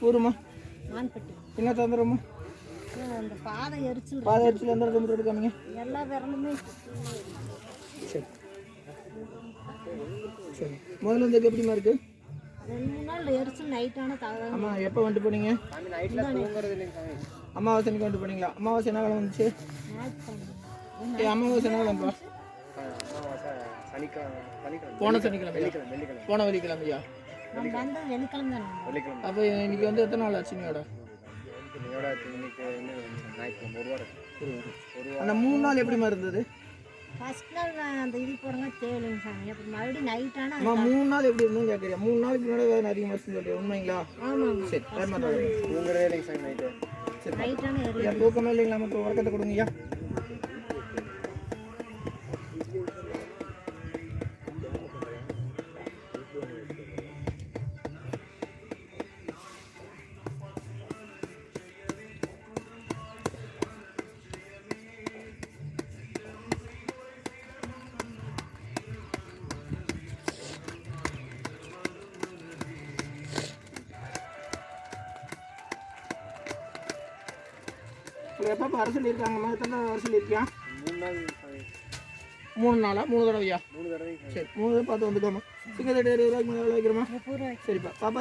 ஊருமா? மான்பட்டி. என்ன தந்துடுமா? அந்த பாதை எரிச்சல் எந்த இடத்துல எடுக்காமீங்க? எல்லா விரலுமே. சரி சரி. முதல்ல இந்த எப்படிமா இருக்கு? 2 நாள் எரிச்சல் நைட்டான தகவல். ஆமாம், எப்போ வந்துட்டு போனீங்க? அமாவாசை அன்னைக்கு வந்துட்டு போனீங்களா? அமாவாசை என்ன காலம் வந்துச்சு? அமாவாசை என்ன காலம்ப்பா? போன சனிக்கிழமை, போன வெள்ளிக்கிழமையா? அப்போ இன்னைக்கு வந்து எத்தனை நாள் ஆச்சு நீயோட? அந்த 3 நாள் எப்படிமா இருந்தது? ஃபர்ஸ்ட் நாள் அந்த இது போடுங்க தேவலிங்க சாமி. அப்புறம் மறுபடியும் நைட்டான 3 நாள் எப்படி இருந்துன்னு கேட்குறியா? 3 நாளைக்கு முன்னாடி வேறு அதிகமாக சொல்லியா? உண்மைங்களா? ஆமாம். சரி, தூங்குறதே இல்லைங்க சார் நைட்டு. சரி, நைட்டான ஐயா தூக்கமே இல்லைங்களா? மட்டும் உறக்கத்தை கொடுங்கய்யா. எப்போ வர சொல்லியிருக்காங்கம்மா? எத்தனை வர சொல்லியிருக்கியா? 3 நாளா? 3 தடவையா? 3 தடவை. சரி, 3 தடவை பார்த்து வந்துக்கோமா. சிக்கன் 20 ரூபாய்க்கு மேலே எவ்வளோ வைக்கிறோமா? சரிப்பா. பாப்பா